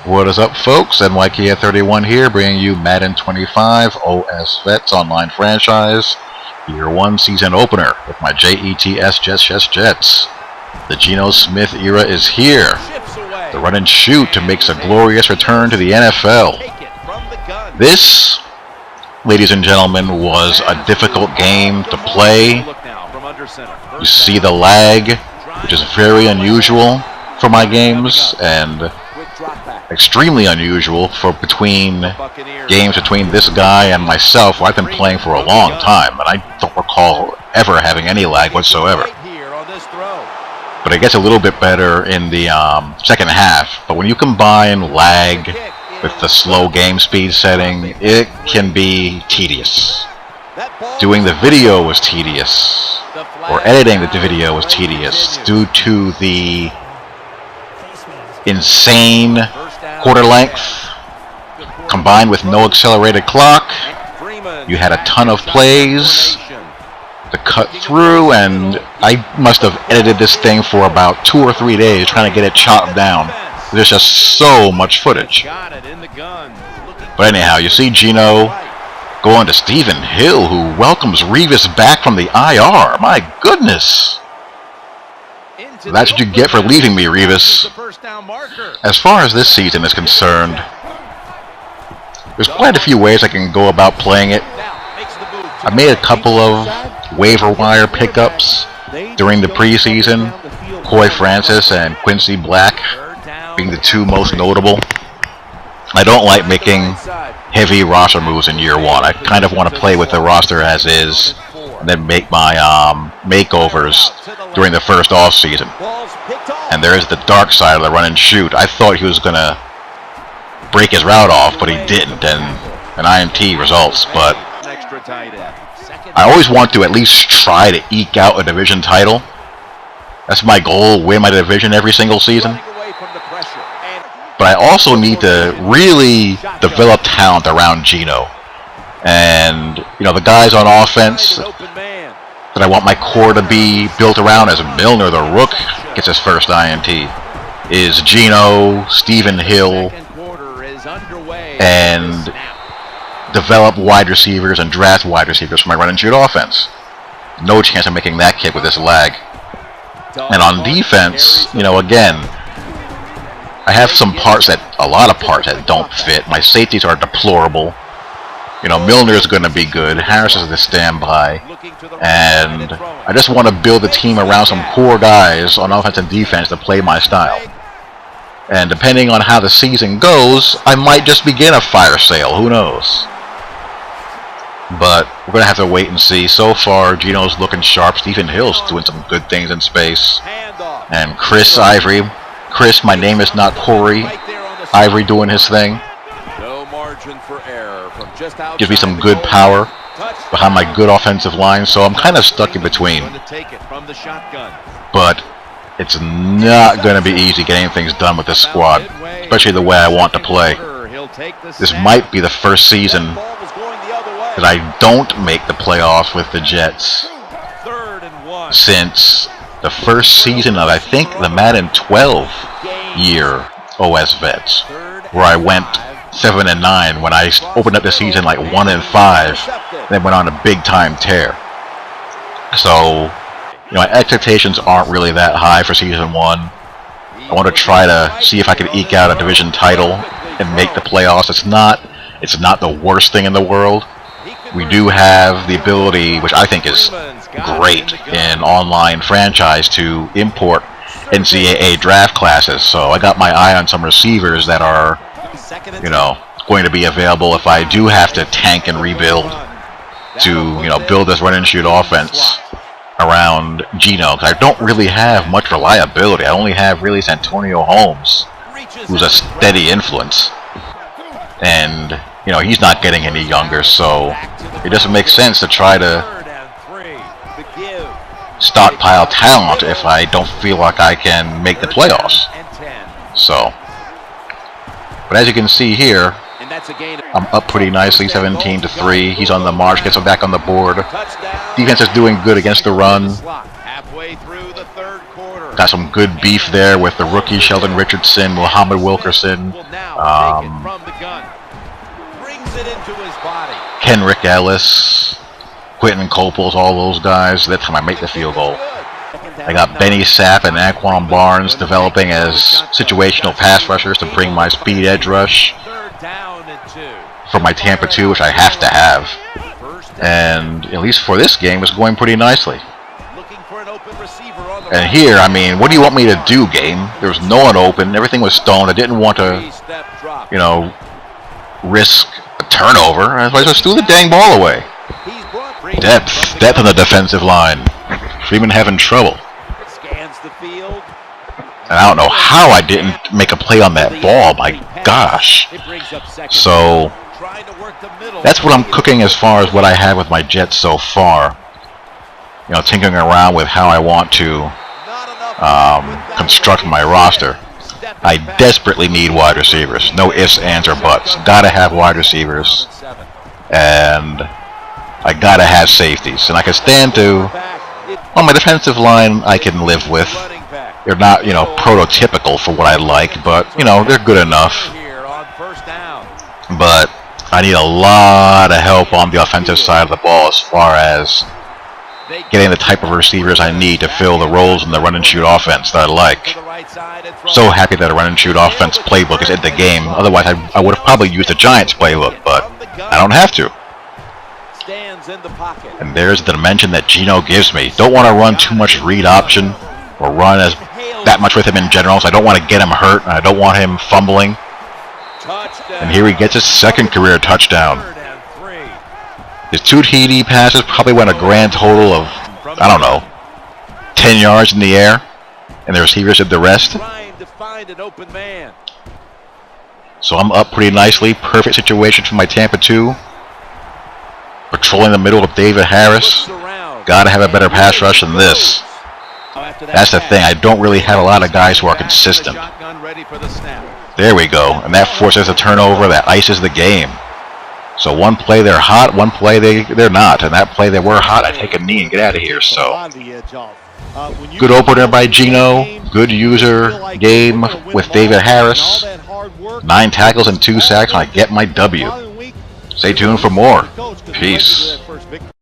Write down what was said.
What is up, folks? NYK31 here, bringing you Madden 25 OS Vets Online Franchise Year 1 Season Opener with my JETS Jets. The Geno Smith era is here. The run and shoot makes a glorious return to the NFL. This, ladies and gentlemen, was a difficult game to play. You see the lag, which is very unusual for my games, and extremely unusual for games between this guy and myself, who I've been playing for a long time, and I don't recall ever having any lag whatsoever. But it gets a little bit better in the second half. But when you combine lag with the slow game speed setting, it can be tedious. Doing the video was tedious, or editing the video was tedious due to the insane quarter length combined with no accelerated clock. You had a ton of plays to cut through, and I must have edited this thing for about 2 or 3 days trying to get it chopped down. There's just so much footage. But anyhow, you see Geno going to Stephen Hill, who welcomes Revis back from the IR. My goodness. That's what you get for leaving me, Revis. As far as this season is concerned, there's quite a few ways I can go about playing it. I made a couple of waiver wire pickups during the preseason. Coy Francis and Quincy Black being the two most notable. I don't like making heavy roster moves in year one. I kind of want to play with the roster as is, and then make my makeovers during the first off season. And there is the dark side of the run and shoot. I thought he was going to break his route off, but he didn't, and an INT results. But I always want to at least try to eke out a division title. That's my goal, win my division every single season. But I also need to really develop talent around Geno. And, you know, the guys on offense that I want my core to be built around, as Milner, the rook, gets his first INT, is Geno, Stephen Hill, and develop wide receivers and draft wide receivers for my run and shoot offense. No chance of making that kid with this lag. And on defense, you know, again, I have a lot of parts that don't fit. My safeties are deplorable. You know, Milner is going to be good. Harris is the standby. And I just want to build a team around some core guys on offense and defense to play my style. And depending on how the season goes, I might just begin a fire sale. Who knows? But we're going to have to wait and see. So far, Geno's looking sharp. Stephen Hill's doing some good things in space. And Chris Ivory. Chris, my name is not Corey. Ivory doing his thing. Gives me some good power behind my good offensive line, so I'm kind of stuck in between. But it's not going to be easy getting things done with this squad, especially the way I want to play. This might be the first season that I don't make the playoffs with the Jets since the first season of, I think, the Madden 12 year OS Vets, where I went 7-9 when I opened up the season like 1-5, then went on a big time tear. So, you know, my expectations aren't really that high for season 1. I want to try to see if I can eke out a division title and make the playoffs. It's not the worst thing in the world. We do have the ability, which I think is great in online franchise, to import NCAA draft classes. So I got my eye on some receivers that are, you know, going to be available if I do have to tank and rebuild to, you know, build this run and shoot offense around Geno. Because I don't really have much reliability. I only have really Santonio Holmes, who's a steady influence. And, you know, he's not getting any younger, so it doesn't make sense to try to stockpile talent if I don't feel like I can make the playoffs. So, but as you can see here, I'm up pretty nicely, 17-3. He's on the march, gets him back on the board. Defense is doing good against the run. Got some good beef there with the rookie Sheldon Richardson, Muhammad Wilkerson, Kenrick Ellis, Quentin Coples, all those guys. That time I make the field goal. I got Benny Sapp and Anquan Barnes developing as situational pass rushers to bring my speed edge rush for my Tampa 2, which I have to have. And at least for this game, it's going pretty nicely. And here, I mean, what do you want me to do, game? There was no one open. Everything was stoned. I didn't want to, you know, risk a turnover. I just threw the dang ball away. Depth on the defensive line. Freeman having trouble. And I don't know how I didn't make a play on that ball. My gosh. So that's what I'm cooking as far as what I have with my Jets so far. You know, tinkering around with how I want to construct my roster. I desperately need wide receivers. No ifs, ands, or buts. Gotta have wide receivers. And I gotta have safeties. And I can stand to... On my defensive line, I can live with. They're not, you know, prototypical for what I like, but, you know, they're good enough. But I need a lot of help on the offensive side of the ball as far as getting the type of receivers I need to fill the roles in the run-and-shoot offense that I like. So happy that a run-and-shoot offense playbook is in the game. Otherwise, I would have probably used the Giants playbook, but I don't have to. And there's the dimension that Geno gives me. Don't want to run too much read option or run as that much with him in general, so I don't want to get him hurt, and I don't want him fumbling. And here he gets his second career touchdown. His 2 TD passes probably went a grand total of, I don't know, 10 yards in the air, and the receivers did the rest. So I'm up pretty nicely. Perfect situation for my Tampa 2. Patrolling the middle with David Harris. Gotta have a better pass rush than this. That's the thing. I don't really have a lot of guys who are consistent. There we go. And that forces a turnover. That ices the game. So one play they're hot, one play they're not. And that play they were hot, I take a knee and get out of here. So good opener by Geno. Good user game with David Harris. 9 tackles and 2 sacks, and I get my W. Stay tuned for more. Peace.